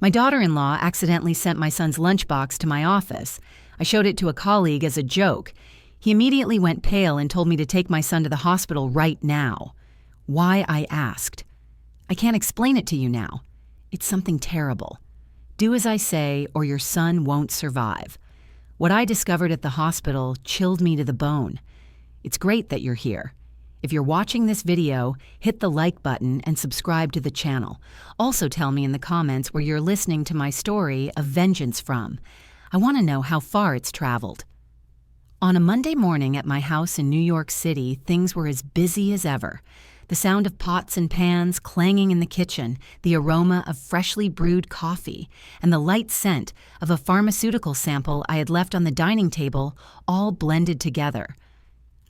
My daughter-in-law accidentally sent my son's lunchbox to my office. I showed it to a colleague as a joke. He immediately went pale and told me to take my son to the hospital right now. Why, I asked. I can't explain it to you now. It's something terrible. Do as I say, or your son won't survive. What I discovered at the hospital chilled me to the bone. It's great that you're here. If you're watching this video, hit the like button and subscribe to the channel. Also tell me in the comments where you're listening to my story of vengeance from. I want to know how far it's traveled. On a Monday morning at my house in New York City, things were as busy as ever. The sound of pots and pans clanging in the kitchen, the aroma of freshly brewed coffee, and the light scent of a pharmaceutical sample I had left on the dining table all blended together.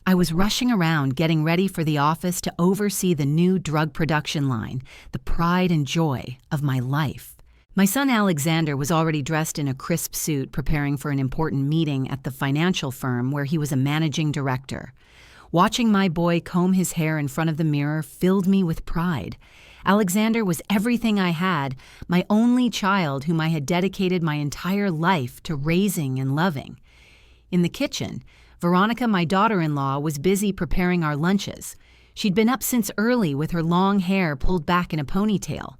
I was rushing around getting ready for the office to oversee the new drug production line, the pride and joy of my life. My son Alexander was already dressed in a crisp suit preparing for an important meeting at the financial firm where he was a managing director. Watching my boy comb his hair in front of the mirror filled me with pride. Alexander was everything I had, my only child whom I had dedicated my entire life to raising and loving. In the kitchen, Veronica, my daughter-in-law, was busy preparing our lunches. She'd been up since early with her long hair pulled back in a ponytail.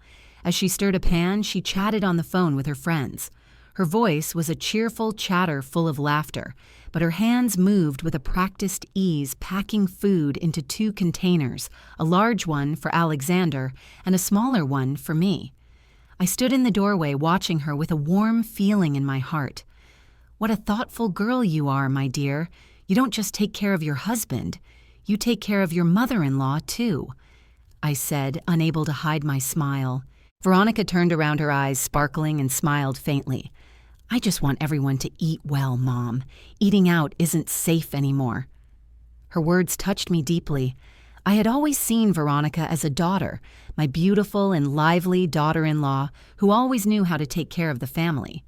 As she stirred a pan, she chatted on the phone with her friends. Her voice was a cheerful chatter full of laughter, but her hands moved with a practiced ease, packing food into 2 containers, a large one for Alexander and a smaller one for me. I stood in the doorway watching her with a warm feeling in my heart. What a thoughtful girl you are, my dear. You don't just take care of your husband, you take care of your mother-in-law, too, I said, unable to hide my smile. Veronica turned around, her eyes sparkling, and smiled faintly. I just want everyone to eat well, Mom. Eating out isn't safe anymore. Her words touched me deeply. I had always seen Veronica as a daughter, my beautiful and lively daughter-in-law who always knew how to take care of the family.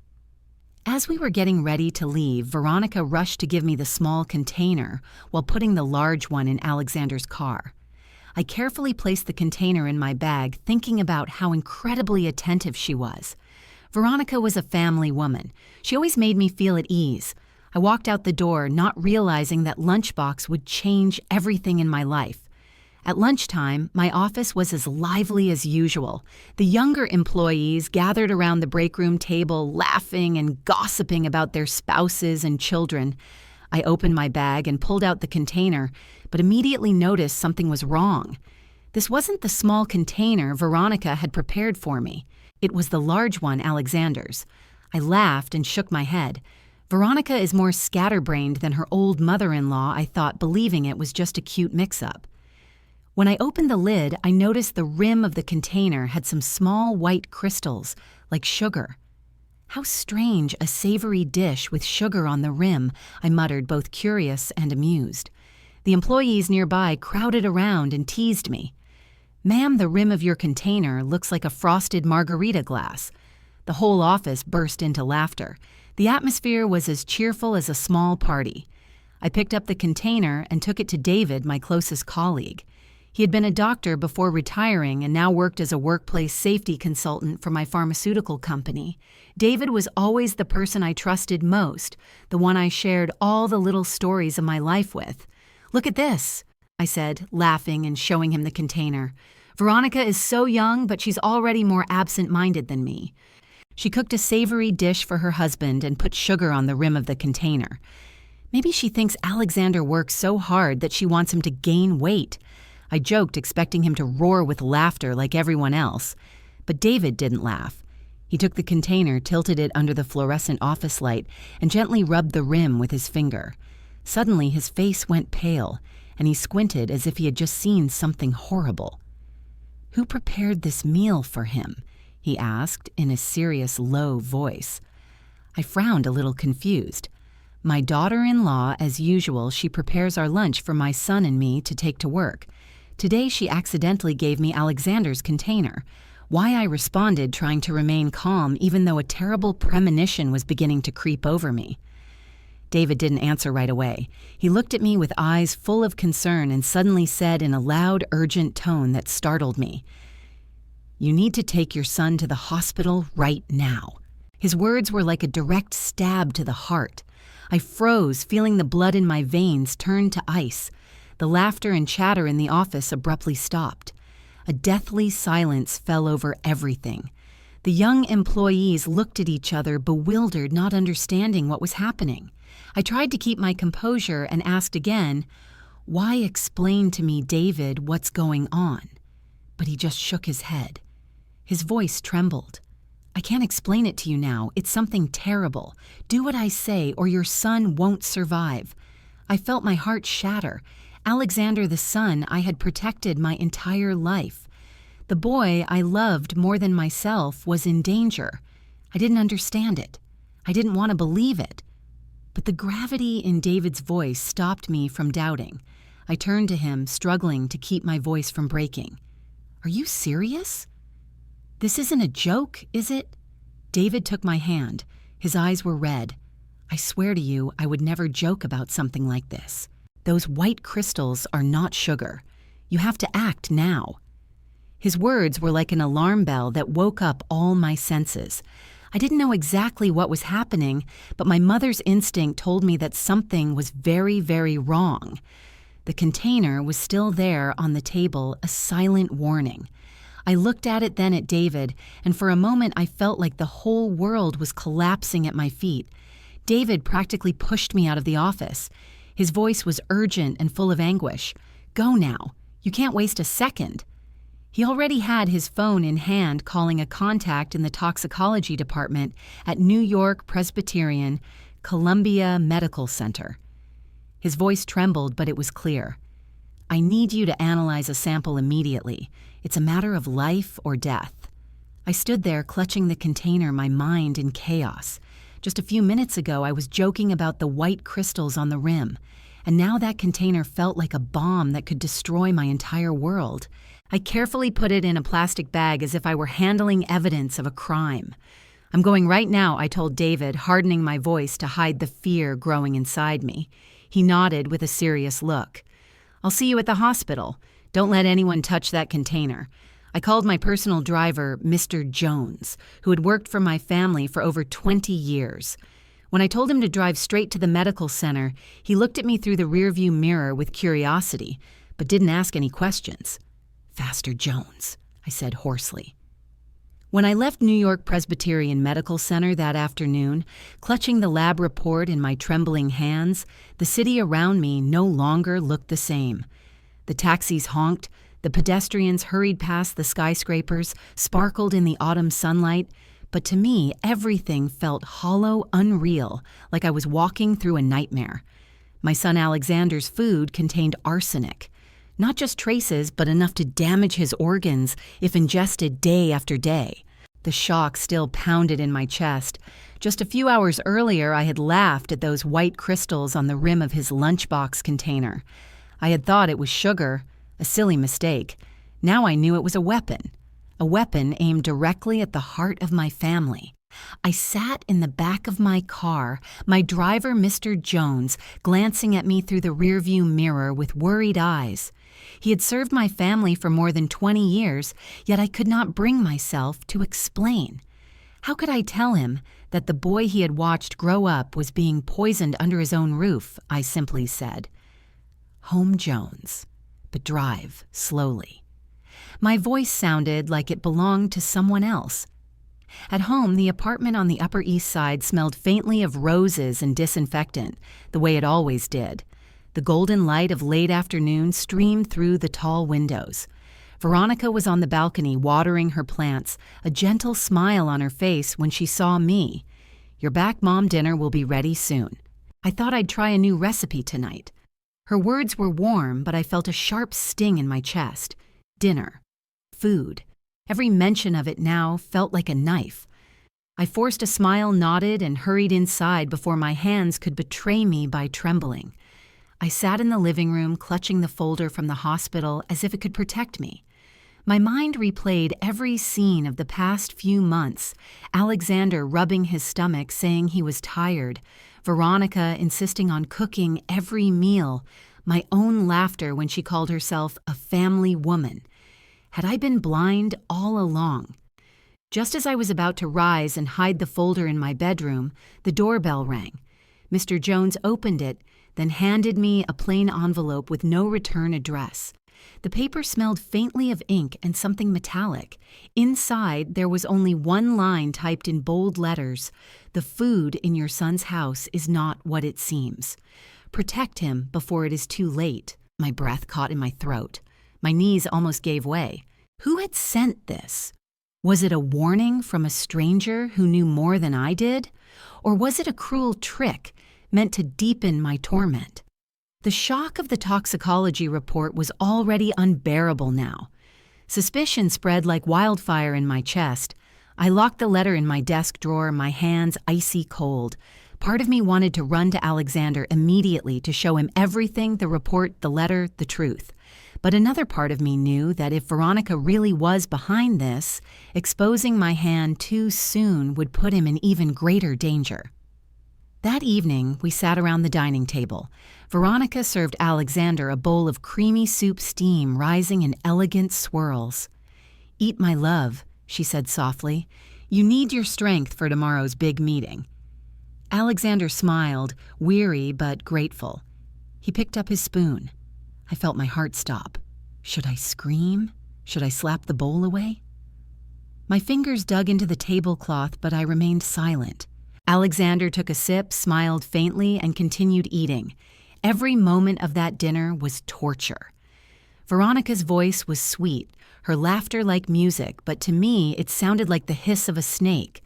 As we were getting ready to leave, Veronica rushed to give me the small container while putting the large one in Alexander's car. I carefully placed the container in my bag, thinking about how incredibly attentive she was. Veronica was a family woman. She always made me feel at ease. I walked out the door, not realizing that lunchbox would change everything in my life. At lunchtime, my office was as lively as usual. The younger employees gathered around the break room table, laughing and gossiping about their spouses and children. I opened my bag and pulled out the container, but immediately noticed something was wrong. This wasn't the small container Veronica had prepared for me. It was the large one, Alexander's. I laughed and shook my head. Veronica is more scatterbrained than her old mother-in-law, I thought, believing it was just a cute mix-up. When I opened the lid, I noticed the rim of the container had some small white crystals, like sugar. How strange, a savory dish with sugar on the rim, I muttered, both curious and amused. The employees nearby crowded around and teased me. Ma'am, the rim of your container looks like a frosted margarita glass. The whole office burst into laughter. The atmosphere was as cheerful as a small party. I picked up the container and took it to David, my closest colleague. He had been a doctor before retiring and now worked as a workplace safety consultant for my pharmaceutical company. David was always the person I trusted most, the one I shared all the little stories of my life with. Look at this, I said, laughing and showing him the container. Veronica is so young, but she's already more absent-minded than me. She cooked a savory dish for her husband and put sugar on the rim of the container. Maybe she thinks Alexander works so hard that she wants him to gain weight. I joked, expecting him to roar with laughter like everyone else. But David didn't laugh. He took the container, tilted it under the fluorescent office light, and gently rubbed the rim with his finger. Suddenly, his face went pale, and he squinted as if he had just seen something horrible. "Who prepared this meal for him?" he asked in a serious, low voice. I frowned a little confused. My daughter-in-law, as usual, she prepares our lunch for my son and me to take to work. Today she accidentally gave me Alexander's container. Why I responded, trying to remain calm even though a terrible premonition was beginning to creep over me. David didn't answer right away. He looked at me with eyes full of concern and suddenly said in a loud, urgent tone that startled me, You need to take your son to the hospital right now. His words were like a direct stab to the heart. I froze, feeling the blood in my veins turn to ice. The laughter and chatter in the office abruptly stopped. A deathly silence fell over everything. The young employees looked at each other, bewildered, not understanding what was happening. I tried to keep my composure and asked again, "Why explain to me, David, what's going on?" But he just shook his head. His voice trembled. "I can't explain it to you now. It's something terrible. Do what I say or your son won't survive." I felt my heart shatter. Alexander, the son I had protected my entire life. The boy I loved more than myself was in danger. I didn't understand it. I didn't want to believe it. But the gravity in David's voice stopped me from doubting. I turned to him, struggling to keep my voice from breaking. "Are you serious? This isn't a joke, is it?" David took my hand. His eyes were red. "I swear to you, I would never joke about something like this. Those white crystals are not sugar. You have to act now." His words were like an alarm bell that woke up all my senses. I didn't know exactly what was happening, but my mother's instinct told me that something was very, very wrong. The container was still there on the table, a silent warning. I looked at it, then at David, and for a moment I felt like the whole world was collapsing at my feet. David practically pushed me out of the office. His voice was urgent and full of anguish. "Go now. You can't waste a second." He already had his phone in hand, calling a contact in the toxicology department at New York Presbyterian Columbia Medical Center. His voice trembled, but it was clear. "I need you to analyze a sample immediately. It's a matter of life or death." I stood there clutching the container, my mind in chaos. Just a few minutes ago, I was joking about the white crystals on the rim, and now that container felt like a bomb that could destroy my entire world. I carefully put it in a plastic bag as if I were handling evidence of a crime. "I'm going right now," I told David, hardening my voice to hide the fear growing inside me. He nodded with a serious look. "I'll see you at the hospital. Don't let anyone touch that container." I called my personal driver, Mr. Jones, who had worked for my family for over 20 years. When I told him to drive straight to the medical center, he looked at me through the rearview mirror with curiosity, but didn't ask any questions. "Faster, Jones," I said hoarsely. When I left New York Presbyterian Medical Center that afternoon, clutching the lab report in my trembling hands, the city around me no longer looked the same. The taxis honked, the pedestrians hurried past the skyscrapers, sparkled in the autumn sunlight, but to me, everything felt hollow, unreal, like I was walking through a nightmare. My son Alexander's food contained arsenic. Not just traces, but enough to damage his organs if ingested day after day. The shock still pounded in my chest. Just a few hours earlier, I had laughed at those white crystals on the rim of his lunchbox container. I had thought it was sugar, a silly mistake. Now I knew it was a weapon aimed directly at the heart of my family. I sat in the back of my car, my driver, Mr. Jones, glancing at me through the rearview mirror with worried eyes. He had served my family for more than 20 years, yet I could not bring myself to explain. How could I tell him that the boy he had watched grow up was being poisoned under his own roof? I simply said, "Home, Jones, but drive slowly." My voice sounded like it belonged to someone else. At home, the apartment on the Upper East Side smelled faintly of roses and disinfectant, the way it always did. The golden light of late afternoon streamed through the tall windows. Veronica was on the balcony watering her plants, a gentle smile on her face when she saw me. "Your back, Mom. Dinner will be ready soon. I thought I'd try a new recipe tonight." Her words were warm, but I felt a sharp sting in my chest. Dinner. Food. Every mention of it now felt like a knife. I forced a smile, nodded, and hurried inside before my hands could betray me by trembling. I sat in the living room, clutching the folder from the hospital as if it could protect me. My mind replayed every scene of the past few months, Alexander rubbing his stomach, saying he was tired, Veronica insisting on cooking every meal, my own laughter when she called herself a family woman. Had I been blind all along? Just as I was about to rise and hide the folder in my bedroom, the doorbell rang. Mr. Jones opened it, then handed me a plain envelope with no return address. The paper smelled faintly of ink and something metallic. Inside, there was only one line typed in bold letters: "The food in your son's house is not what it seems. Protect him before it is too late." My breath caught in my throat. My knees almost gave way. Who had sent this? Was it a warning from a stranger who knew more than I did? Or was it a cruel trick meant to deepen my torment? The shock of the toxicology report was already unbearable now. Suspicion spread like wildfire in my chest. I locked the letter in my desk drawer, my hands icy cold. Part of me wanted to run to Alexander immediately to show him everything, the report, the letter, the truth. But another part of me knew that if Veronica really was behind this, exposing my hand too soon would put him in even greater danger. That evening, we sat around the dining table. Veronica served Alexander a bowl of creamy soup steam rising in elegant swirls. "Eat, my love," she said softly. "You need your strength for tomorrow's big meeting." Alexander smiled, weary but grateful. He picked up his spoon. I felt my heart stop. Should I scream? Should I slap the bowl away? My fingers dug into the tablecloth, but I remained silent. Alexander took a sip, smiled faintly, and continued eating. Every moment of that dinner was torture. Veronica's voice was sweet, her laughter like music, but to me it sounded like the hiss of a snake.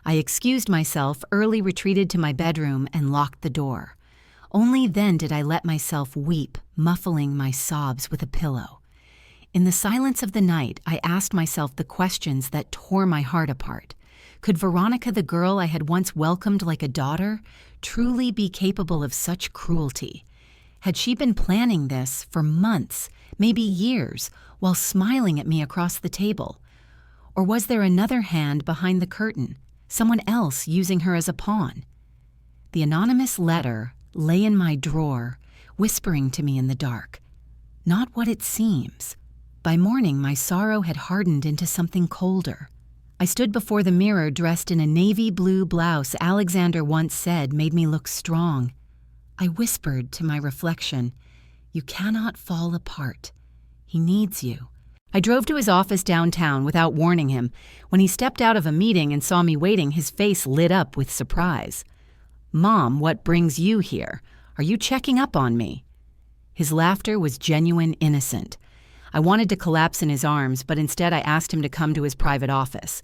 I excused myself, early retreated to my bedroom, and locked the door. Only then did I let myself weep, muffling my sobs with a pillow. In the silence of the night, I asked myself the questions that tore my heart apart. Could Veronica, the girl I had once welcomed like a daughter, truly be capable of such cruelty? Had she been planning this for months, maybe years, while smiling at me across the table? Or was there another hand behind the curtain, someone else using her as a pawn? The anonymous letter lay in my drawer, whispering to me in the dark. Not what it seems. By morning, my sorrow had hardened into something colder. I stood before the mirror dressed in a navy blue blouse Alexander once said made me look strong. I whispered to my reflection, "You cannot fall apart. He needs you." I drove to his office downtown without warning him. When he stepped out of a meeting and saw me waiting, his face lit up with surprise. "Mom, what brings you here? Are you checking up on me?" His laughter was genuine, innocent. I wanted to collapse in his arms, but instead I asked him to come to his private office.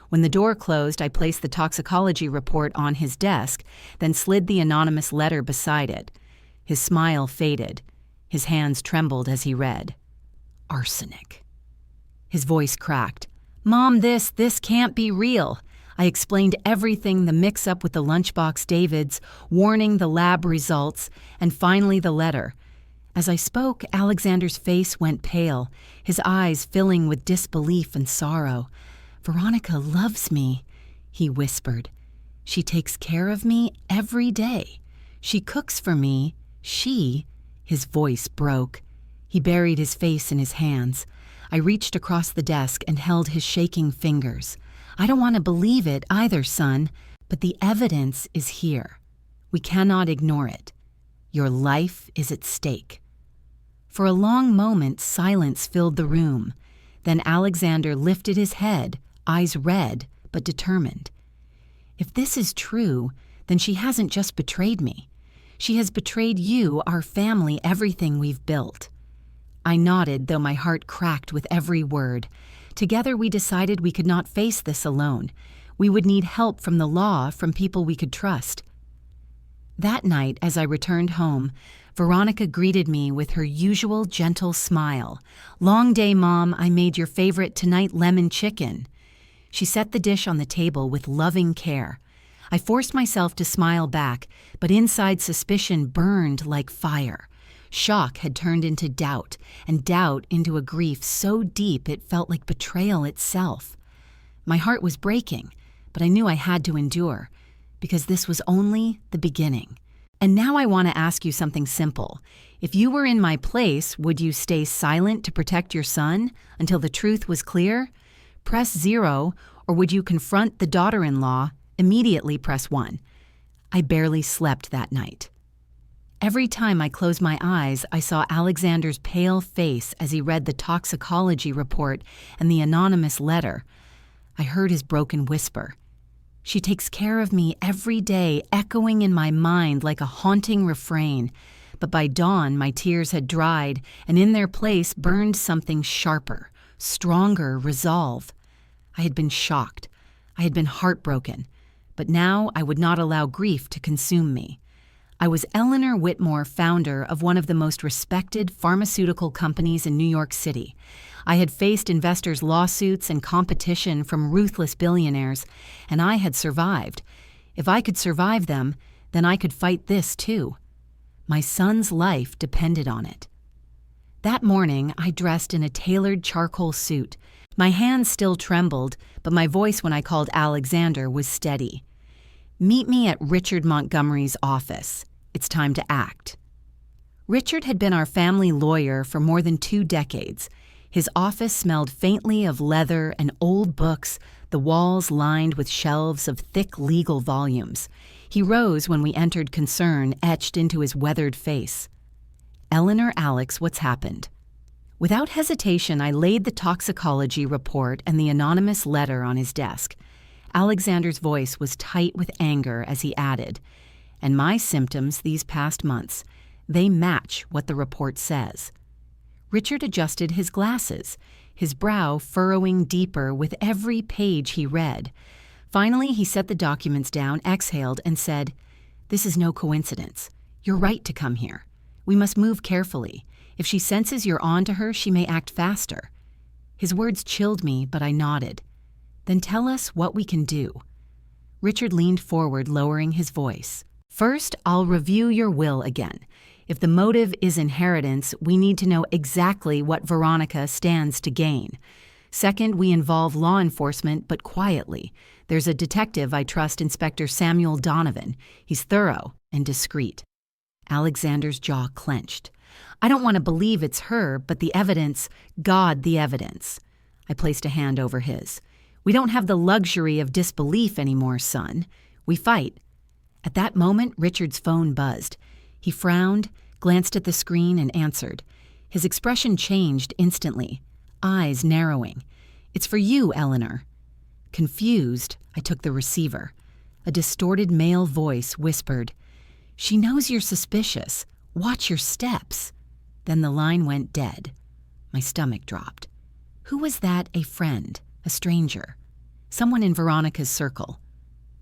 When the door closed, I placed the toxicology report on his desk, then slid the anonymous letter beside it. His smile faded. His hands trembled as he read. "Arsenic." His voice cracked. "Mom, this can't be real." I explained everything, the mix-up with the lunchbox Davids, warning the lab results, and finally the letter. As I spoke, Alexander's face went pale, his eyes filling with disbelief and sorrow. "Veronica loves me," he whispered. "She takes care of me every day. She cooks for me. His voice broke. He buried his face in his hands. I reached across the desk and held his shaking fingers. "I don't want to believe it either, son, but the evidence is here. We cannot ignore it. Your life is at stake." For a long moment, silence filled the room. Then Alexander lifted his head, eyes red but determined. "If this is true, then she hasn't just betrayed me. She has betrayed you, our family, everything we've built." I nodded, though my heart cracked with every word. Together we decided we could not face this alone. We would need help from the law, from people we could trust. That night, as I returned home, Veronica greeted me with her usual gentle smile. "Long day, Mom. I made your favorite tonight lemon chicken." She set the dish on the table with loving care. I forced myself to smile back, but inside suspicion burned like fire. Shock had turned into doubt, and doubt into a grief so deep it felt like betrayal itself. My heart was breaking, but I knew I had to endure, because this was only the beginning. And now I want to ask you something simple. If you were in my place, would you stay silent to protect your son until the truth was clear? Press 0, or would you confront the daughter-in-law? Immediately press 1. I barely slept that night. Every time I closed my eyes, I saw Alexander's pale face as he read the toxicology report and the anonymous letter. I heard his broken whisper. She takes care of me every day, echoing in my mind like a haunting refrain. But by dawn, my tears had dried, and in their place burned something sharper, stronger resolve. I had been shocked. I had been heartbroken. But now I would not allow grief to consume me. I was Eleanor Whitmore, founder of one of the most respected pharmaceutical companies in New York City. I had faced investors' lawsuits and competition from ruthless billionaires, and I had survived. If I could survive them, then I could fight this too. My son's life depended on it. That morning, I dressed in a tailored charcoal suit. My hands still trembled, but my voice when I called Alexander was steady. Meet me at Richard Montgomery's office. It's time to act. Richard had been our family lawyer for more than 2 decades. His office smelled faintly of leather and old books, the walls lined with shelves of thick legal volumes. He rose when we entered, concern etched into his weathered face. Eleanor, Alex, what's happened? Without hesitation, I laid the toxicology report and the anonymous letter on his desk. Alexander's voice was tight with anger as he added, "And my symptoms these past months, they match what the report says." Richard adjusted his glasses, his brow furrowing deeper with every page he read. Finally, he set the documents down, exhaled, and said, "This is no coincidence. You're right to come here. We must move carefully. If she senses you're on to her, she may act faster." His words chilled me, but I nodded. "Then tell us what we can do." Richard leaned forward, lowering his voice. "First, I'll review your will again. If the motive is inheritance, we need to know exactly what Veronica stands to gain. Second, we involve law enforcement, but quietly. There's a detective I trust, Inspector Samuel Donovan. He's thorough and discreet." Alexander's jaw clenched. "I don't want to believe it's her, but the evidence, God, the evidence." I placed a hand over his. "We don't have the luxury of disbelief anymore, son. We fight." At that moment, Richard's phone buzzed. He frowned, glanced at the screen, and answered. His expression changed instantly, eyes narrowing. "It's for you, Eleanor." Confused, I took the receiver. A distorted male voice whispered, "She knows you're suspicious. Watch your steps." Then the line went dead. My stomach dropped. Who was that? A friend? A stranger? Someone in Veronica's circle?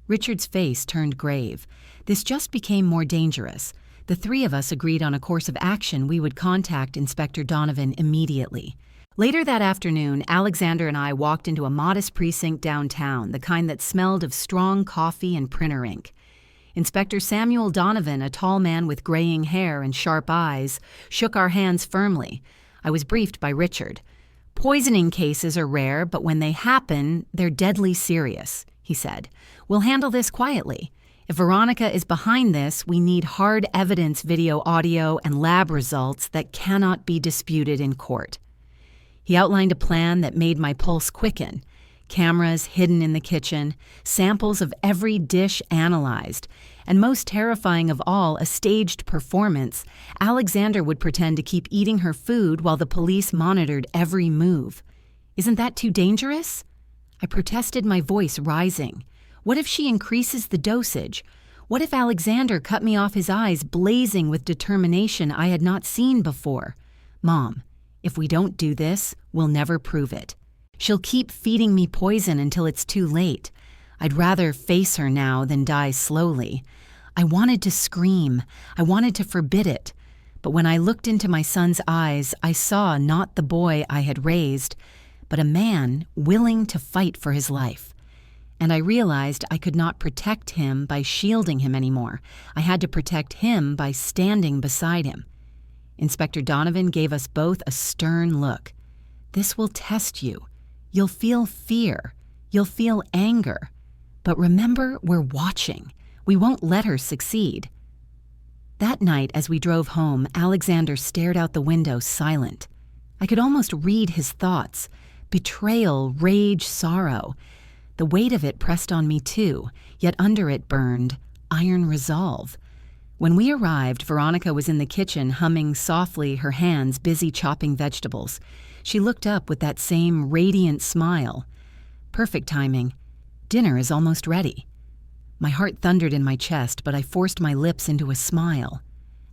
Richard's face turned grave. This just became more dangerous. The 3 of us agreed on a course of action. We would contact Inspector Donovan immediately. Later that afternoon, Alexander and I walked into a modest precinct downtown, the kind that smelled of strong coffee and printer ink. Inspector Samuel Donovan, a tall man with graying hair and sharp eyes, shook our hands firmly. I was briefed by Richard. "Poisoning cases are rare, but when they happen, they're deadly serious," he said. "We'll handle this quietly. If Veronica is behind this, we need hard evidence, video, audio, and lab results that cannot be disputed in court." He outlined a plan that made my pulse quicken. Cameras hidden in the kitchen, samples of every dish analyzed, and most terrifying of all, a staged performance. Alexander would pretend to keep eating her food while the police monitored every move. Isn't that too dangerous? I protested, my voice rising. What if she increases the dosage? What if Alexander cut me off, his eyes blazing with determination I had not seen before? "Mom, if we don't do this, we'll never prove it. She'll keep feeding me poison until it's too late. I'd rather face her now than die slowly." I wanted to scream. I wanted to forbid it. But when I looked into my son's eyes, I saw not the boy I had raised, but a man willing to fight for his life. And I realized I could not protect him by shielding him anymore. I had to protect him by standing beside him. Inspector Donovan gave us both a stern look. "This will test you. You'll feel fear. You'll feel anger. But remember, we're watching. We won't let her succeed." That night, as we drove home, Alexander stared out the window silent. I could almost read his thoughts. Betrayal, rage, sorrow. The weight of it pressed on me too, yet under it burned iron resolve. When we arrived, Veronica was in the kitchen humming softly, her hands busy chopping vegetables. She looked up with that same radiant smile. Perfect timing. Dinner is almost ready. My heart thundered in my chest, but I forced my lips into a smile.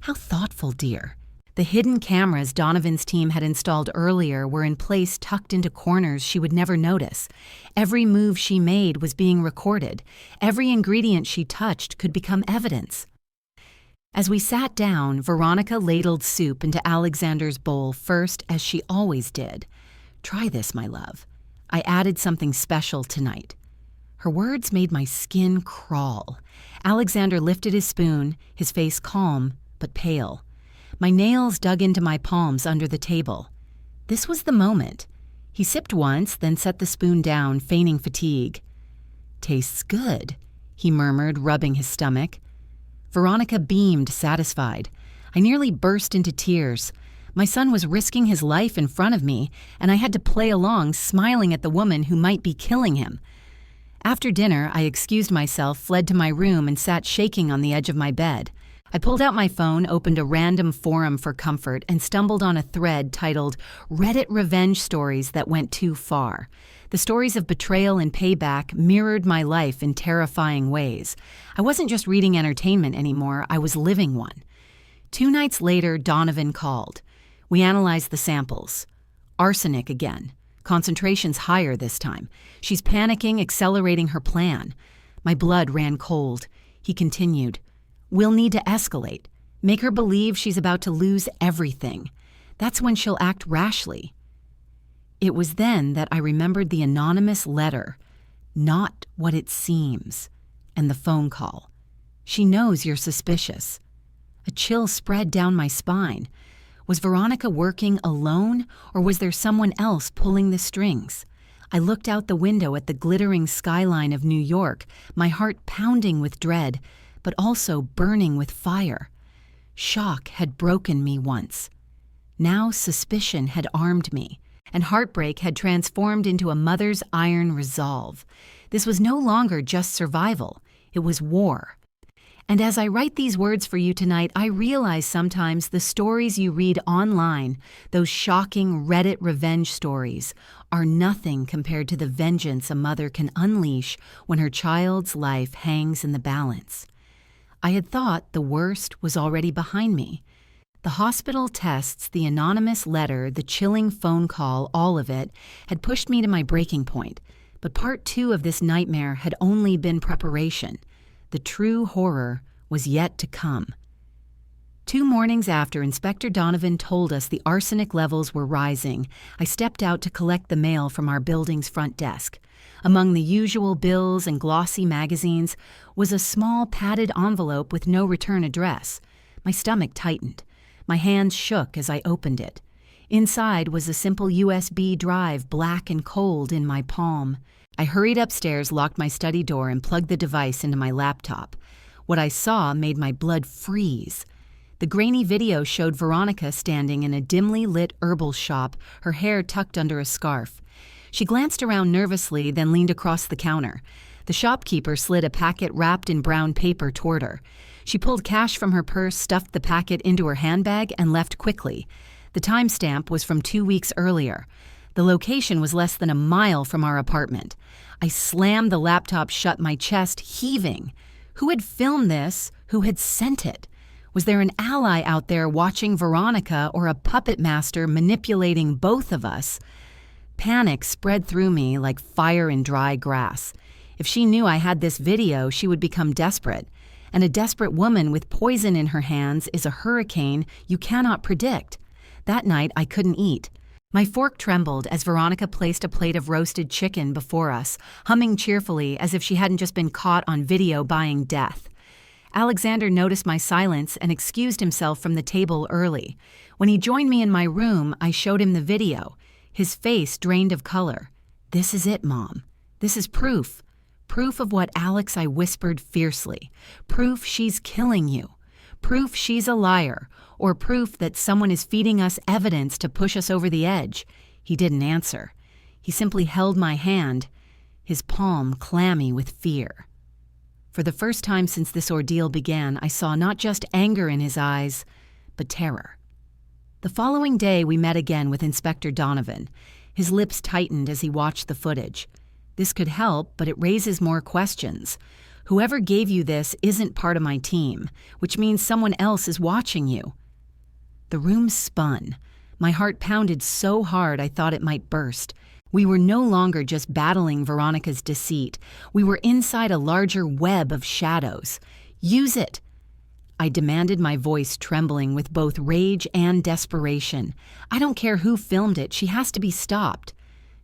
How thoughtful, dear. The hidden cameras Donovan's team had installed earlier were in place, tucked into corners she would never notice. Every move she made was being recorded. Every ingredient she touched could become evidence. As we sat down, Veronica ladled soup into Alexander's bowl first, as she always did. "Try this, my love. I added something special tonight." Her words made my skin crawl. Alexander lifted his spoon, his face calm but pale. My nails dug into my palms under the table. This was the moment. He sipped once, then set the spoon down, feigning fatigue. "Tastes good," he murmured, rubbing his stomach. Veronica beamed, satisfied. I nearly burst into tears. My son was risking his life in front of me, and I had to play along, smiling at the woman who might be killing him. After dinner, I excused myself, fled to my room, and sat shaking on the edge of my bed. I pulled out my phone, opened a random forum for comfort, and stumbled on a thread titled "Reddit Revenge Stories That Went Too Far." The stories of betrayal and payback mirrored my life in terrifying ways. I wasn't just reading entertainment anymore, I was living one. 2 nights later, Donovan called. We analyzed the samples. Arsenic again. Concentrations higher this time. She's panicking, accelerating her plan. My blood ran cold. He continued. "We'll need to escalate. Make her believe she's about to lose everything. That's when she'll act rashly." It was then that I remembered the anonymous letter, "Not what it seems," and the phone call. "She knows you're suspicious." A chill spread down my spine. Was Veronica working alone, or was there someone else pulling the strings? I looked out the window at the glittering skyline of New York, my heart pounding with dread, but also burning with fire. Shock had broken me once. Now suspicion had armed me, and heartbreak had transformed into a mother's iron resolve. This was no longer just survival, it was war. And as I write these words for you tonight, I realize sometimes the stories you read online, those shocking Reddit revenge stories, are nothing compared to the vengeance a mother can unleash when her child's life hangs in the balance. I had thought the worst was already behind me. The hospital tests, the anonymous letter, the chilling phone call, all of it, had pushed me to my breaking point. But part 2 of this nightmare had only been preparation. The true horror was yet to come. 2 mornings after Inspector Donovan told us the arsenic levels were rising, I stepped out to collect the mail from our building's front desk. Among the usual bills and glossy magazines was a small padded envelope with no return address. My stomach tightened. My hands shook as I opened it. Inside was a simple USB drive, black and cold, in my palm. I hurried upstairs, locked my study door, and plugged the device into my laptop. What I saw made my blood freeze. The grainy video showed Veronica standing in a dimly lit herbal shop, her hair tucked under a scarf. She glanced around nervously, then leaned across the counter. The shopkeeper slid a packet wrapped in brown paper toward her. She pulled cash from her purse, stuffed the packet into her handbag, and left quickly. The timestamp was from 2 weeks earlier. The location was less than a mile from our apartment. I slammed the laptop shut, my chest heaving. Who had filmed this? Who had sent it? Was there an ally out there watching Veronica, or a puppet master manipulating both of us? Panic spread through me like fire in dry grass. If she knew I had this video, she would become desperate. And a desperate woman with poison in her hands is a hurricane you cannot predict. That night, I couldn't eat. My fork trembled as Veronica placed a plate of roasted chicken before us, humming cheerfully as if she hadn't just been caught on video buying death. Alexander noticed my silence and excused himself from the table early. When he joined me in my room, I showed him the video. His face drained of color. "This is it, Mom. This is proof. Proof of what, Alex?" I whispered fiercely. "Proof she's killing you. Proof she's a liar, or proof that someone is feeding us evidence to push us over the edge. He didn't answer. He simply held my hand, his palm clammy with fear. For the first time since this ordeal began, I saw not just anger in his eyes, but terror. The following day, we met again with Inspector Donovan. His lips tightened as he watched the footage. This could help, but it raises more questions. Whoever gave you this isn't part of my team, which means someone else is watching you. The room spun. My heart pounded so hard I thought it might burst. We were no longer just battling Veronica's deceit. We were inside a larger web of shadows. Use it! I demanded, my voice trembling with both rage and desperation. I don't care who filmed it. She has to be stopped.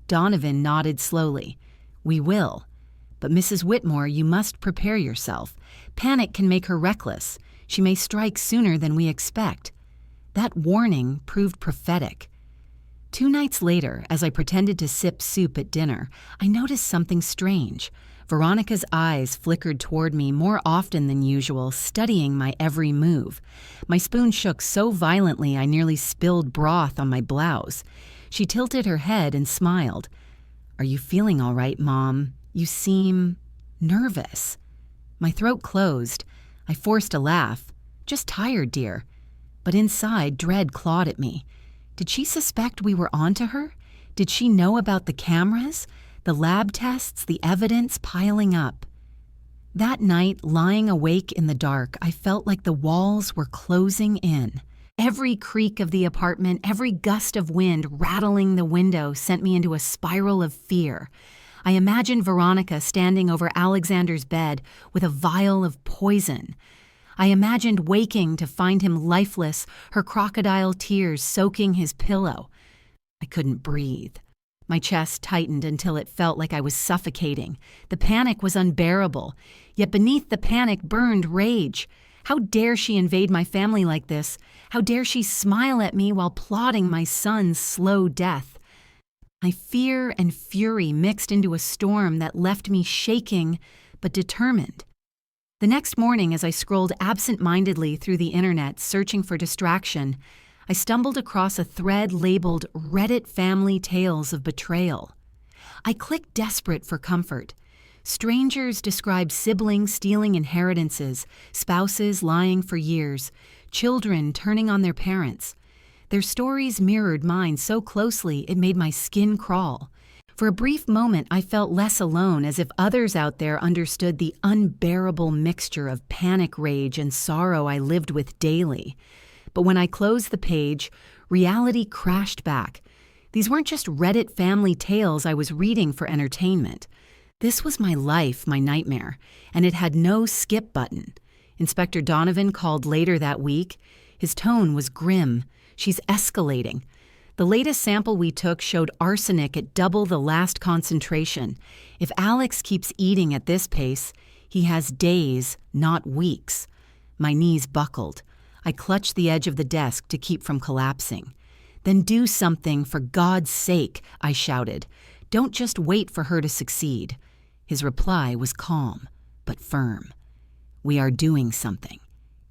Donovan nodded slowly. We will. But Mrs. Whitmore, you must prepare yourself. Panic can make her reckless. She may strike sooner than we expect. That warning proved prophetic. 2 nights later, as I pretended to sip soup at dinner, I noticed something strange. Veronica's eyes flickered toward me more often than usual, studying my every move. My spoon shook so violently I nearly spilled broth on my blouse. She tilted her head and smiled. "Are you feeling all right, Mom? You seem nervous." My throat closed. I forced a laugh. "Just tired, dear." But inside, dread clawed at me. Did she suspect we were onto her? Did she know about the cameras, the lab tests, the evidence piling up? That night, lying awake in the dark, I felt like the walls were closing in. Every creak of the apartment, every gust of wind rattling the window sent me into a spiral of fear. I imagined Veronica standing over Alexander's bed with a vial of poison. I imagined waking to find him lifeless, her crocodile tears soaking his pillow. I couldn't breathe. My chest tightened until it felt like I was suffocating. The panic was unbearable, yet beneath the panic burned rage. How dare she invade my family like this? How dare she smile at me while plotting my son's slow death? My fear and fury mixed into a storm that left me shaking but determined. The next morning, as I scrolled absent-mindedly through the internet searching for distraction, I stumbled across a thread labeled Reddit Family Tales of Betrayal. I clicked, desperate for comfort. Strangers described siblings stealing inheritances, spouses lying for years, children turning on their parents. Their stories mirrored mine so closely it made my skin crawl. For a brief moment, I felt less alone, as if others out there understood the unbearable mixture of panic rage and sorrow I lived with daily. But when I closed the page, reality crashed back. These weren't just Reddit family tales I was reading for entertainment. This was my life, my nightmare, and it had no skip button. Inspector Donovan called later that week. His tone was grim. "She's escalating." The latest sample we took showed arsenic at double the last concentration. If Alex keeps eating at this pace, he has days, not weeks. My knees buckled. I clutched the edge of the desk to keep from collapsing. "Then do something, for God's sake," I shouted. "Don't just wait for her to succeed." His reply was calm, but firm. "We are doing something.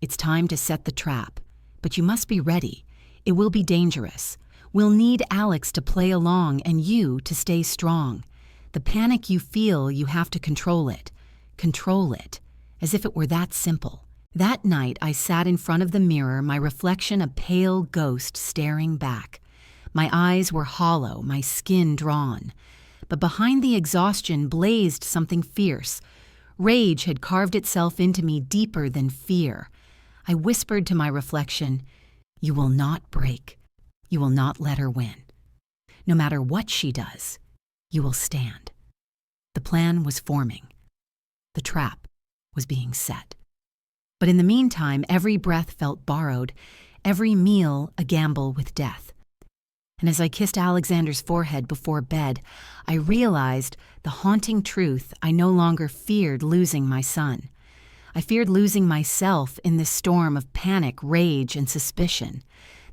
It's time to set the trap. But you must be ready. It will be dangerous. We'll need Alex to play along and you to stay strong. The panic you feel, you have to control it. Control it, as if it were that simple." That night, I sat in front of the mirror, my reflection a pale ghost staring back. My eyes were hollow, my skin drawn. But behind the exhaustion blazed something fierce. Rage had carved itself into me deeper than fear. I whispered to my reflection, "You will not break. You will not let her win. No matter what she does, you will stand." The plan was forming. The trap was being set. But in the meantime, every breath felt borrowed, every meal a gamble with death. And as I kissed Alexander's forehead before bed, I realized the haunting truth: I no longer feared losing my son. I feared losing myself in this storm of panic, rage, and suspicion.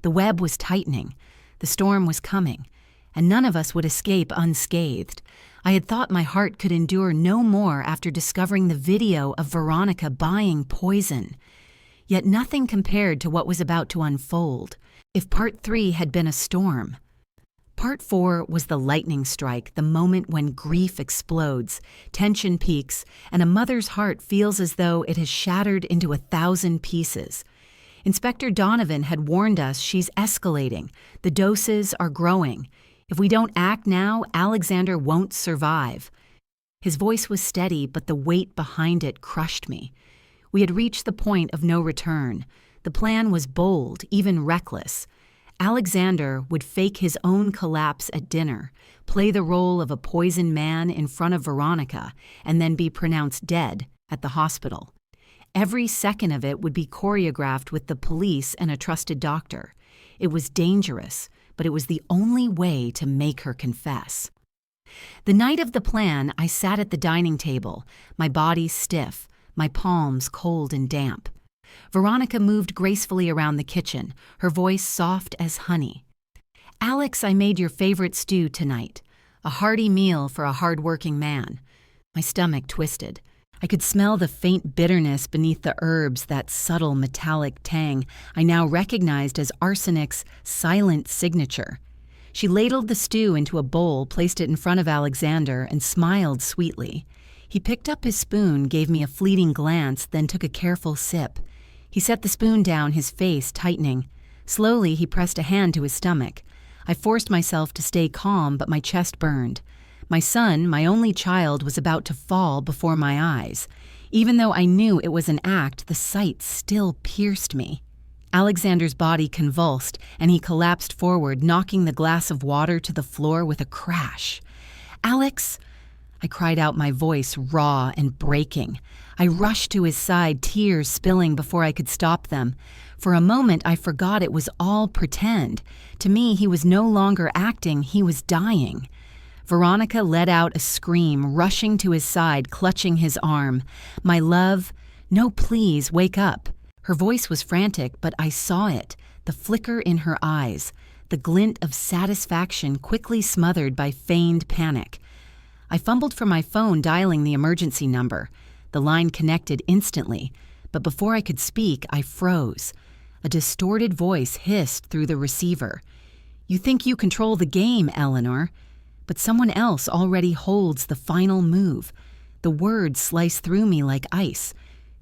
The web was tightening, the storm was coming, and none of us would escape unscathed. I had thought my heart could endure no more after discovering the video of Veronica buying poison. Yet nothing compared to what was about to unfold. If part 3 had been a storm, part 4 was the lightning strike, the moment when grief explodes, tension peaks, and a mother's heart feels as though it has shattered into 1,000 pieces. Inspector Donovan had warned us she's escalating. The doses are growing. If we don't act now, Alexander won't survive. His voice was steady, but the weight behind it crushed me. We had reached the point of no return. The plan was bold, even reckless. Alexander would fake his own collapse at dinner, play the role of a poisoned man in front of Veronica, and then be pronounced dead at the hospital. Every second of it would be choreographed with the police and a trusted doctor. It was dangerous, but it was the only way to make her confess. The night of the plan, I sat at the dining table, my body stiff, my palms cold and damp. Veronica moved gracefully around the kitchen, her voice soft as honey. "Alex, I made your favorite stew tonight. A hearty meal for a hard-working man." My stomach twisted. I could smell the faint bitterness beneath the herbs, that subtle metallic tang I now recognized as arsenic's silent signature. She ladled the stew into a bowl, placed it in front of Alexander, and smiled sweetly. He picked up his spoon, gave me a fleeting glance, then took a careful sip. He set the spoon down, his face tightening. Slowly, he pressed a hand to his stomach. I forced myself to stay calm, but my chest burned. My son, my only child, was about to fall before my eyes. Even though I knew it was an act, the sight still pierced me. Alexander's body convulsed, and he collapsed forward, knocking the glass of water to the floor with a crash. "Alex!" I cried out, my voice raw and breaking. I rushed to his side, tears spilling before I could stop them. For a moment, I forgot it was all pretend. To me, he was no longer acting, he was dying. Veronica let out a scream, rushing to his side, clutching his arm. "My love, no, please, wake up." Her voice was frantic, but I saw it, the flicker in her eyes, the glint of satisfaction quickly smothered by feigned panic. I fumbled for my phone, dialing the emergency number. The line connected instantly, but before I could speak, I froze. A distorted voice hissed through the receiver. "You think you control the game, Eleanor, but someone else already holds the final move." The words sliced through me like ice.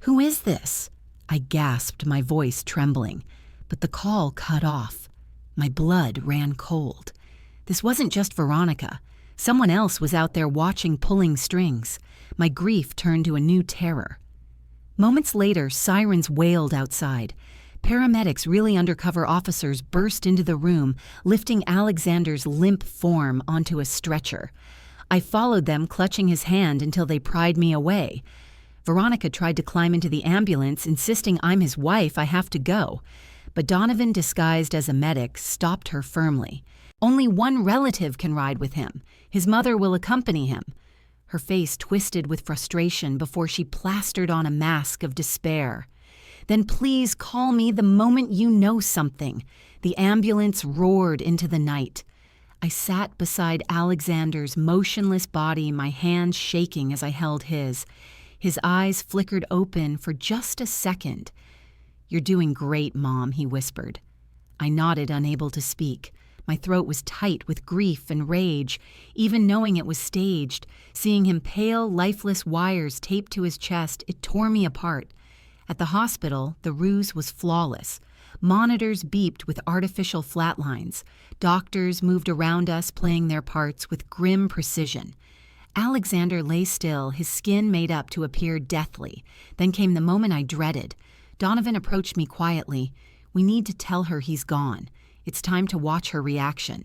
"Who is this?" I gasped, my voice trembling, but the call cut off. My blood ran cold. This wasn't just Veronica. Someone else was out there watching, pulling strings. My grief turned to a new terror. Moments later, sirens wailed outside. Paramedics, really undercover officers, burst into the room, lifting Alexander's limp form onto a stretcher. I followed them, clutching his hand until they pried me away. Veronica tried to climb into the ambulance, insisting I'm his wife, I have to go. But Donovan, disguised as a medic, stopped her firmly. "Only one relative can ride with him. His mother will accompany him." Her face twisted with frustration before she plastered on a mask of despair. "Then please call me the moment you know something." The ambulance roared into the night. I sat beside Alexander's motionless body, my hands shaking as I held his. His eyes flickered open for just a second. "You're doing great, Mom," he whispered. I nodded, unable to speak. My throat was tight with grief and rage, even knowing it was staged. Seeing him pale, lifeless wires taped to his chest, it tore me apart. At the hospital, the ruse was flawless. Monitors beeped with artificial flatlines. Doctors moved around us, playing their parts with grim precision. Alexander lay still, his skin made up to appear deathly. Then came the moment I dreaded. Donovan approached me quietly. "We need to tell her he's gone. It's time to watch her reaction."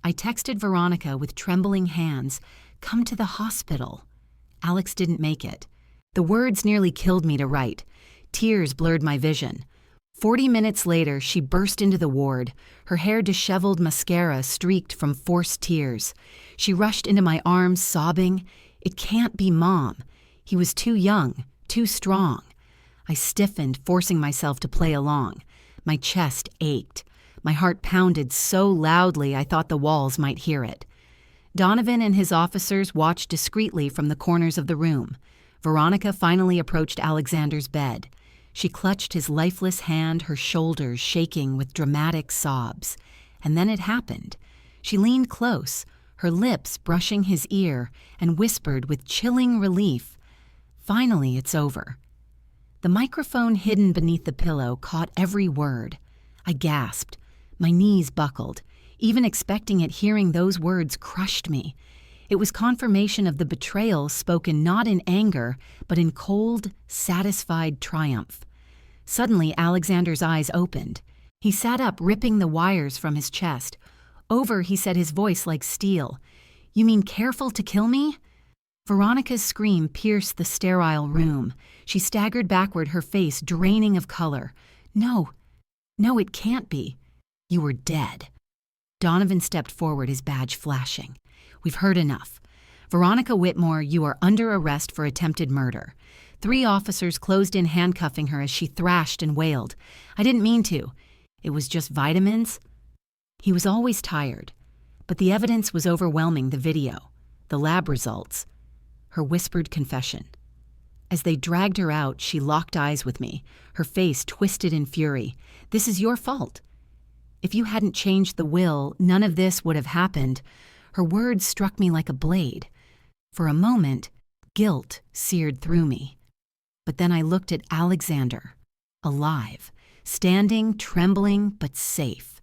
I texted Veronica with trembling hands, "Come to the hospital." Alex didn't make it. The words nearly killed me to write. Tears blurred my vision. 40 minutes later, she burst into the ward, her hair disheveled, mascara streaked from forced tears. She rushed into my arms, sobbing, "It can't be Mom. He was too young, too strong." I stiffened, forcing myself to play along. My chest ached. My heart pounded so loudly I thought the walls might hear it. Donovan and his officers watched discreetly from the corners of the room. Veronica finally approached Alexander's bed. She clutched his lifeless hand, her shoulders shaking with dramatic sobs. And then it happened. She leaned close, her lips brushing his ear, and whispered with chilling relief, "Finally, it's over." The microphone hidden beneath the pillow caught every word. I gasped. My knees buckled. Even expecting it, hearing those words crushed me. It was confirmation of the betrayal spoken not in anger, but in cold, satisfied triumph. Suddenly, Alexander's eyes opened. He sat up, ripping the wires from his chest. "Over," he said, his voice like steel. "You mean careful to kill me?" Veronica's scream pierced the sterile room. She staggered backward, her face draining of color. No, it can't be. You were dead." Donovan stepped forward, his badge flashing. "We've heard enough. Veronica Whitmore, you are under arrest for attempted murder." 3 officers closed in, handcuffing her as she thrashed and wailed. "I didn't mean to. It was just vitamins." He was always tired, but the evidence was overwhelming: the video, the lab results, her whispered confession. As they dragged her out, she locked eyes with me, her face twisted in fury. "This is your fault. If you hadn't changed the will, none of this would have happened." Her words struck me like a blade. For a moment, guilt seared through me. But then I looked at Alexander, alive, standing, trembling, but safe.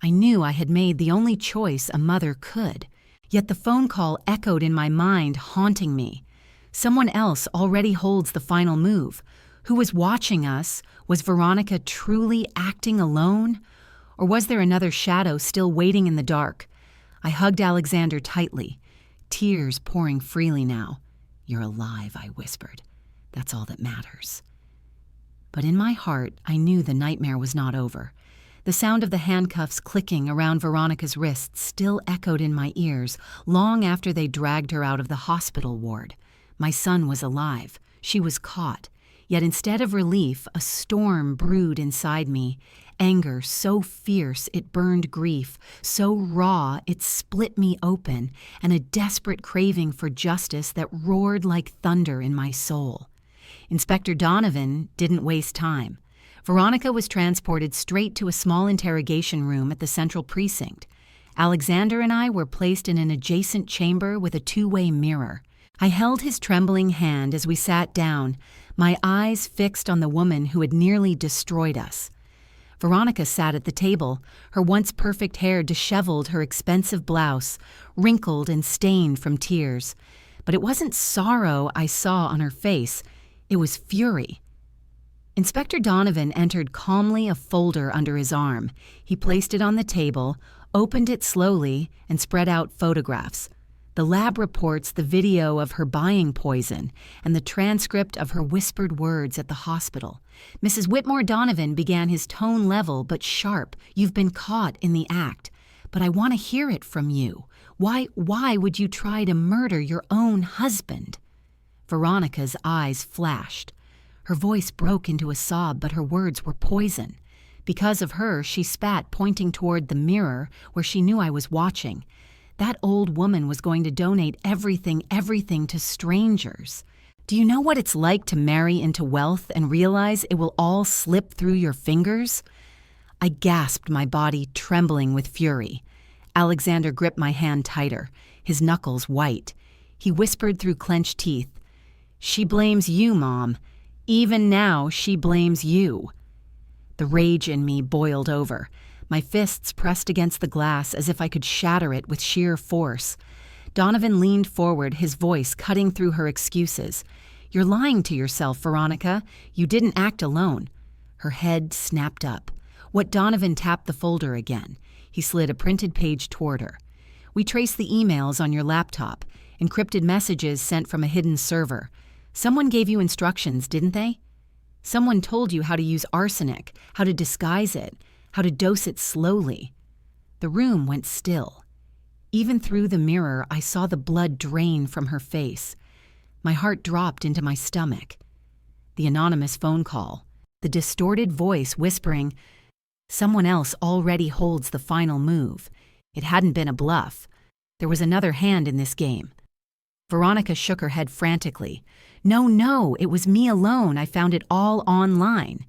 I knew I had made the only choice a mother could. Yet the phone call echoed in my mind, haunting me. Someone else already holds the final move. Who was watching us? Was Veronica truly acting alone? Or was there another shadow still waiting in the dark? I hugged Alexander tightly, tears pouring freely now. "You're alive," I whispered. "That's all that matters." But in my heart, I knew the nightmare was not over. The sound of the handcuffs clicking around Veronica's wrists still echoed in my ears long after they dragged her out of the hospital ward. My son was alive. She was caught. Yet instead of relief, a storm brewed inside me. Anger so fierce it burned grief, so raw it split me open, and a desperate craving for justice that roared like thunder in my soul. Inspector Donovan didn't waste time. Veronica was transported straight to a small interrogation room at the Central Precinct. Alexander and I were placed in an adjacent chamber with a 2-way mirror. I held his trembling hand as we sat down, my eyes fixed on the woman who had nearly destroyed us. Veronica sat at the table, her once perfect hair disheveled, her expensive blouse wrinkled and stained from tears. But it wasn't sorrow I saw on her face, it was fury. Inspector Donovan entered calmly, a folder under his arm. He placed it on the table, opened it slowly, and spread out photographs. The lab reports, the video of her buying poison, and the transcript of her whispered words at the hospital. Mrs. Whitmore Donovan began, his tone level but sharp. "You've been caught in the act, but I want to hear it from you. Why would you try to murder your own husband?" Veronica's eyes flashed. Her voice broke into a sob, but her words were poison. Because of her, she spat, pointing toward the mirror where she knew I was watching. That old woman was going to donate everything to strangers. Do you know what it's like to marry into wealth and realize it will all slip through your fingers? I gasped, my body trembling with fury. Alexander gripped my hand tighter, his knuckles white. He whispered through clenched teeth, "She blames you, Mom. Even now, she blames you." The rage in me boiled over. My fists pressed against the glass as if I could shatter it with sheer force. Donovan leaned forward, his voice cutting through her excuses. "You're lying to yourself, Veronica. You didn't act alone." Her head snapped up. Donovan tapped the folder again. He slid a printed page toward her. "We traced the emails on your laptop, encrypted messages sent from a hidden server. Someone gave you instructions, didn't they? Someone told you how to use arsenic, how to disguise it, how to dose it slowly." The room went still. Even through the mirror, I saw the blood drain from her face. My heart dropped into my stomach. The anonymous phone call, the distorted voice whispering, "Someone else already holds the final move." It hadn't been a bluff. There was another hand in this game. Veronica shook her head frantically. No, no, it was me alone. I found it all online.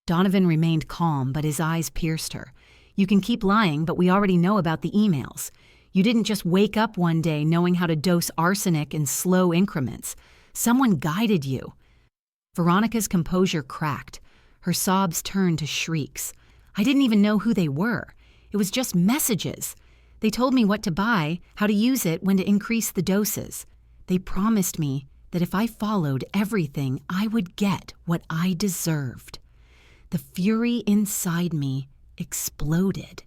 Donovan remained calm, but his eyes pierced her. You can keep lying, but we already know about the emails. You didn't just wake up one day knowing how to dose arsenic in slow increments. Someone guided you. Veronica's composure cracked. Her sobs turned to shrieks. I didn't even know who they were. It was just messages. They told me what to buy, how to use it, when to increase the doses. They promised me that if I followed everything, I would get what I deserved. The fury inside me exploded.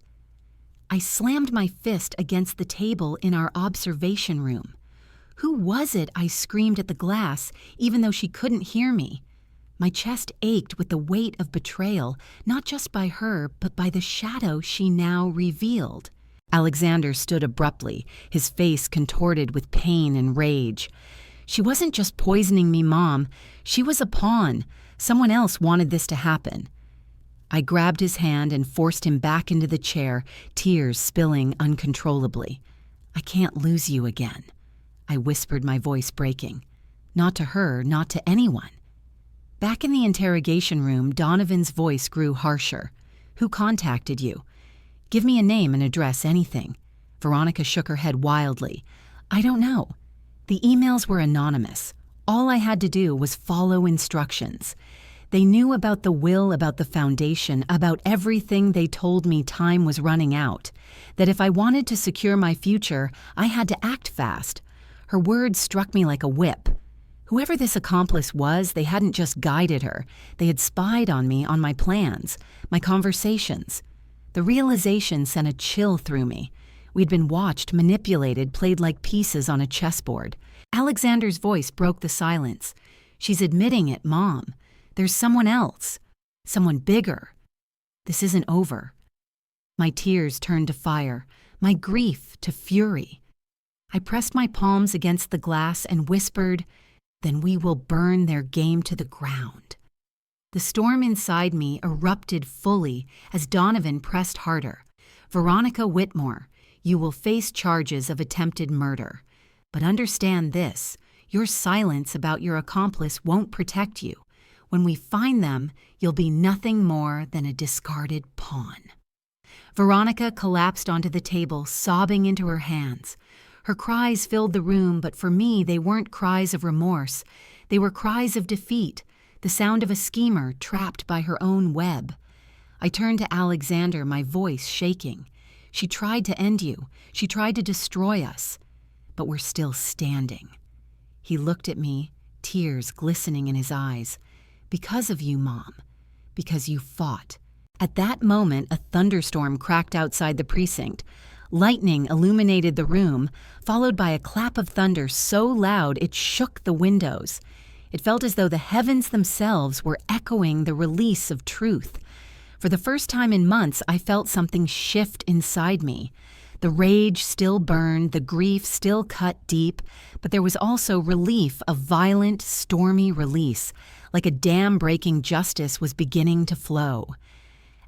I slammed my fist against the table in our observation room. Who was it? I screamed at the glass, even though she couldn't hear me. My chest ached with the weight of betrayal, not just by her, but by the shadow she now revealed. Alexander stood abruptly, his face contorted with pain and rage. She wasn't just poisoning me, Mom. She was a pawn. Someone else wanted this to happen. I grabbed his hand and forced him back into the chair, tears spilling uncontrollably. I can't lose you again, I whispered, my voice breaking. Not to her, not to anyone. Back in the interrogation room, Donovan's voice grew harsher. Who contacted you? Give me a name and address, anything. Veronica shook her head wildly. I don't know. The emails were anonymous. All I had to do was follow instructions. They knew about the will, about the foundation, about everything. They told me time was running out, that if I wanted to secure my future, I had to act fast. Her words struck me like a whip. Whoever this accomplice was, they hadn't just guided her. They had spied on me, on my plans, my conversations. The realization sent a chill through me. We'd been watched, manipulated, played like pieces on a chessboard. Alexander's voice broke the silence. She's admitting it, Mom. There's someone else. Someone bigger. This isn't over. My tears turned to fire, my grief to fury. I pressed my palms against the glass and whispered, then we will burn their game to the ground. The storm inside me erupted fully as Donovan pressed harder. Veronica Whitmore, you will face charges of attempted murder. But understand this, your silence about your accomplice won't protect you. When we find them, you'll be nothing more than a discarded pawn. Veronica collapsed onto the table, sobbing into her hands. Her cries filled the room, but for me, they weren't cries of remorse. They were cries of defeat, the sound of a schemer trapped by her own web. I turned to Alexander, my voice shaking. She tried to end you. She tried to destroy us. But we're still standing. He looked at me, tears glistening in his eyes. Because of you, Mom. Because you fought. At that moment, a thunderstorm cracked outside the precinct. Lightning illuminated the room, followed by a clap of thunder so loud it shook the windows. It felt as though the heavens themselves were echoing the release of truth. For the first time in months, I felt something shift inside me. The rage still burned, the grief still cut deep, but there was also relief, a violent, stormy release, like a dam breaking justice was beginning to flow.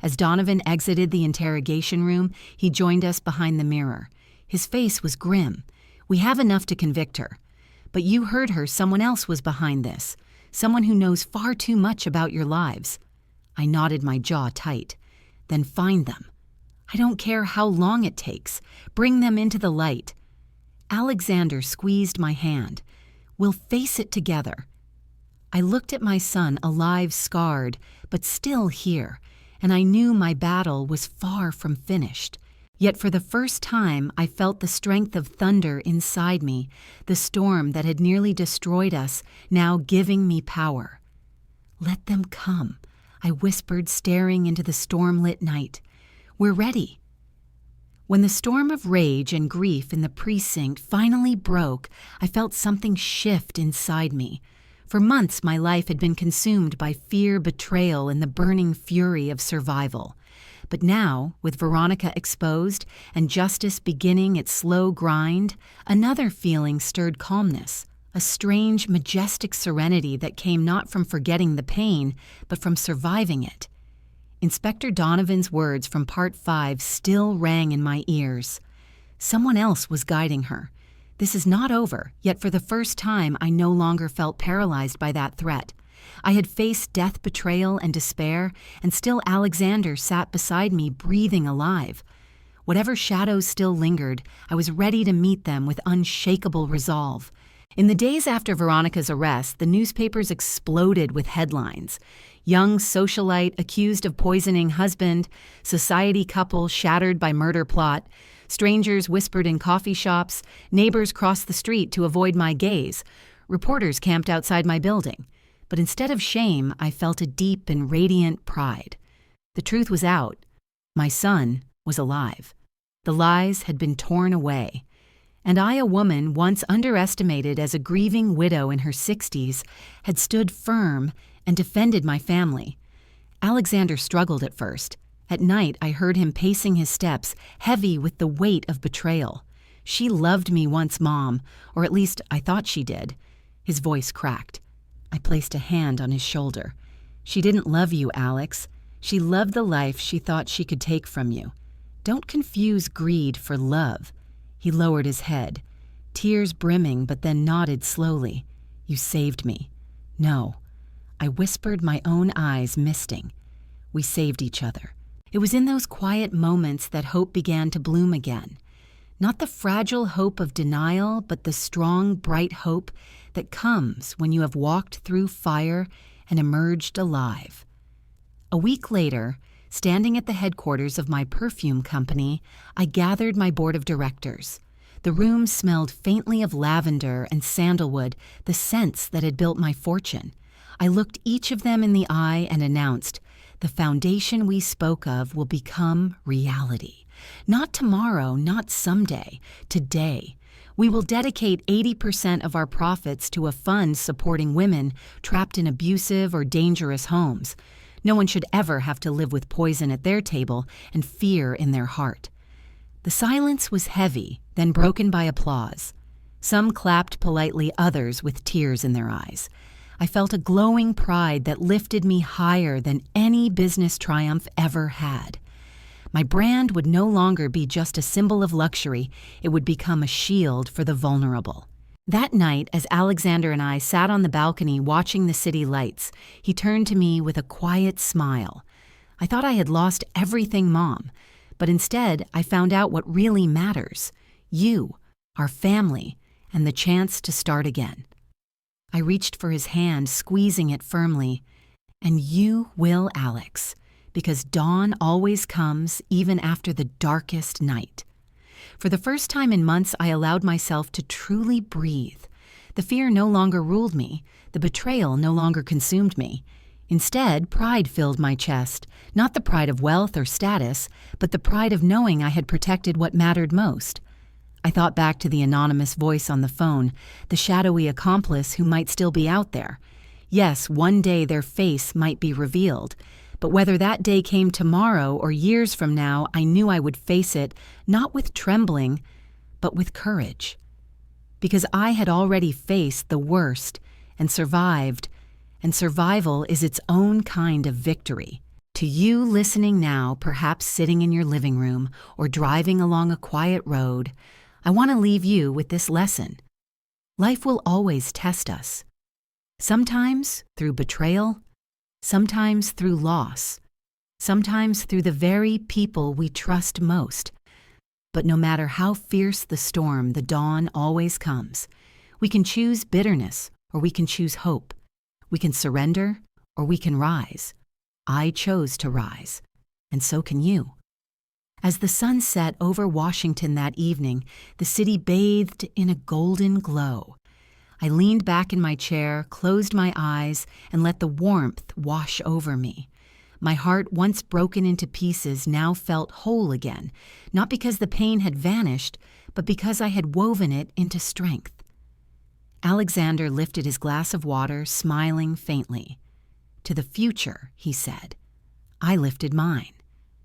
As Donovan exited the interrogation room, he joined us behind the mirror. His face was grim. We have enough to convict her. But you heard her, someone else was behind this. Someone who knows far too much about your lives. I knotted my jaw tight. Then find them. I don't care how long it takes. Bring them into the light. Alexander squeezed my hand. We'll face it together. I looked at my son, alive, scarred, but still here, and I knew my battle was far from finished. Yet for the first time, I felt the strength of thunder inside me, the storm that had nearly destroyed us, now giving me power. Let them come, I whispered, staring into the storm-lit night. We're ready. When the storm of rage and grief in the precinct finally broke, I felt something shift inside me. For months, my life had been consumed by fear, betrayal, and the burning fury of survival. But now, with Veronica exposed and justice beginning its slow grind, another feeling stirred calmness, a strange, majestic serenity that came not from forgetting the pain, but from surviving it. Inspector Donovan's words from Part 5 still rang in my ears. Someone else was guiding her. This is not over, yet for the first time I no longer felt paralyzed by that threat. I had faced death, betrayal, and despair, and still Alexander sat beside me, breathing alive. Whatever shadows still lingered, I was ready to meet them with unshakable resolve. In the days after Veronica's arrest, the newspapers exploded with headlines. Young socialite accused of poisoning husband, society couple shattered by murder plot, strangers whispered in coffee shops, neighbors crossed the street to avoid my gaze, reporters camped outside my building. But instead of shame, I felt a deep and radiant pride. The truth was out. My son was alive. The lies had been torn away. And I, a woman once underestimated as a grieving widow in her 60s, had stood firm and defended my family. Alexander struggled at first. At night, I heard him pacing his steps, heavy with the weight of betrayal. She loved me once, Mom, or at least I thought she did. His voice cracked. I placed a hand on his shoulder. She didn't love you, Alex. She loved the life she thought she could take from you. Don't confuse greed for love. He lowered his head, tears brimming, but then nodded slowly. You saved me. No. I whispered, my own eyes misting. We saved each other. It was in those quiet moments that hope began to bloom again. Not the fragile hope of denial, but the strong, bright hope that comes when you have walked through fire and emerged alive. A week later, standing at the headquarters of my perfume company, I gathered my board of directors. The room smelled faintly of lavender and sandalwood, the scents that had built my fortune. I looked each of them in the eye and announced, the foundation we spoke of will become reality. Not tomorrow, not someday, today. We will dedicate 80% of our profits to a fund supporting women trapped in abusive or dangerous homes. No one should ever have to live with poison at their table and fear in their heart. The silence was heavy, then broken by applause. Some clapped politely, others with tears in their eyes. I felt a glowing pride that lifted me higher than any business triumph ever had. My brand would no longer be just a symbol of luxury, it would become a shield for the vulnerable. That night, as Alexander and I sat on the balcony watching the city lights, he turned to me with a quiet smile. I thought I had lost everything, Mom, but instead I found out what really matters. You, our family, and the chance to start again. I reached for his hand, squeezing it firmly. And you will, Alex, because dawn always comes even after the darkest night. For the first time in months, I allowed myself to truly breathe. The fear no longer ruled me. The betrayal no longer consumed me. Instead, pride filled my chest, not the pride of wealth or status, but the pride of knowing I had protected what mattered most. I thought back to the anonymous voice on the phone, the shadowy accomplice who might still be out there. Yes, one day their face might be revealed, but whether that day came tomorrow or years from now, I knew I would face it, not with trembling, but with courage. Because I had already faced the worst and survived, and survival is its own kind of victory. To you listening now, perhaps sitting in your living room or driving along a quiet road, I want to leave you with this lesson. Life will always test us. Sometimes through betrayal, sometimes through loss, sometimes through the very people we trust most. But no matter how fierce the storm, the dawn always comes. We can choose bitterness or we can choose hope. We can surrender or we can rise. I chose to rise, and so can you. As the sun set over Washington that evening, the city bathed in a golden glow. I leaned back in my chair, closed my eyes, and let the warmth wash over me. My heart, once broken into pieces, now felt whole again, not because the pain had vanished, but because I had woven it into strength. Alexander lifted his glass of water, smiling faintly. To the future, he said. I lifted mine.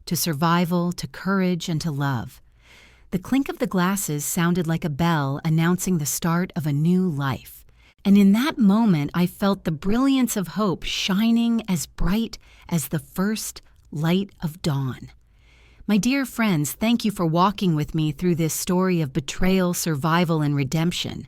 To survival, to courage, and to love. The clink of the glasses sounded like a bell announcing the start of a new life. And in that moment, I felt the brilliance of hope shining as bright as the first light of dawn. My dear friends, thank you for walking with me through this story of betrayal, survival, and redemption.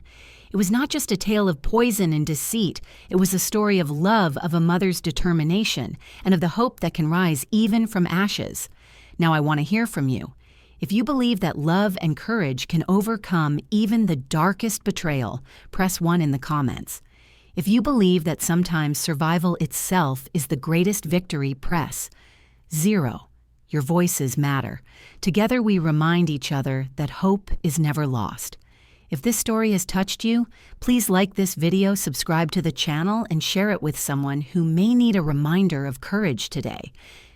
It was not just a tale of poison and deceit, it was a story of love, of a mother's determination, and of the hope that can rise even from ashes. Now I want to hear from you. If you believe that love and courage can overcome even the darkest betrayal, press 1 in the comments. If you believe that sometimes survival itself is the greatest victory, press 0. Your voices matter. Together we remind each other that hope is never lost. If this story has touched you, please like this video, subscribe to the channel, and share it with someone who may need a reminder of courage today.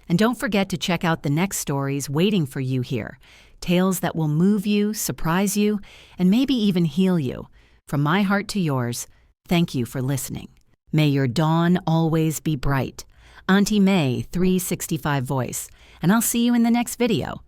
And don't forget to check out the next stories waiting for you here. Tales that will move you, surprise you, and maybe even heal you. From my heart to yours, thank you for listening. May your dawn always be bright. Auntie May 365 Voice, and I'll see you in the next video.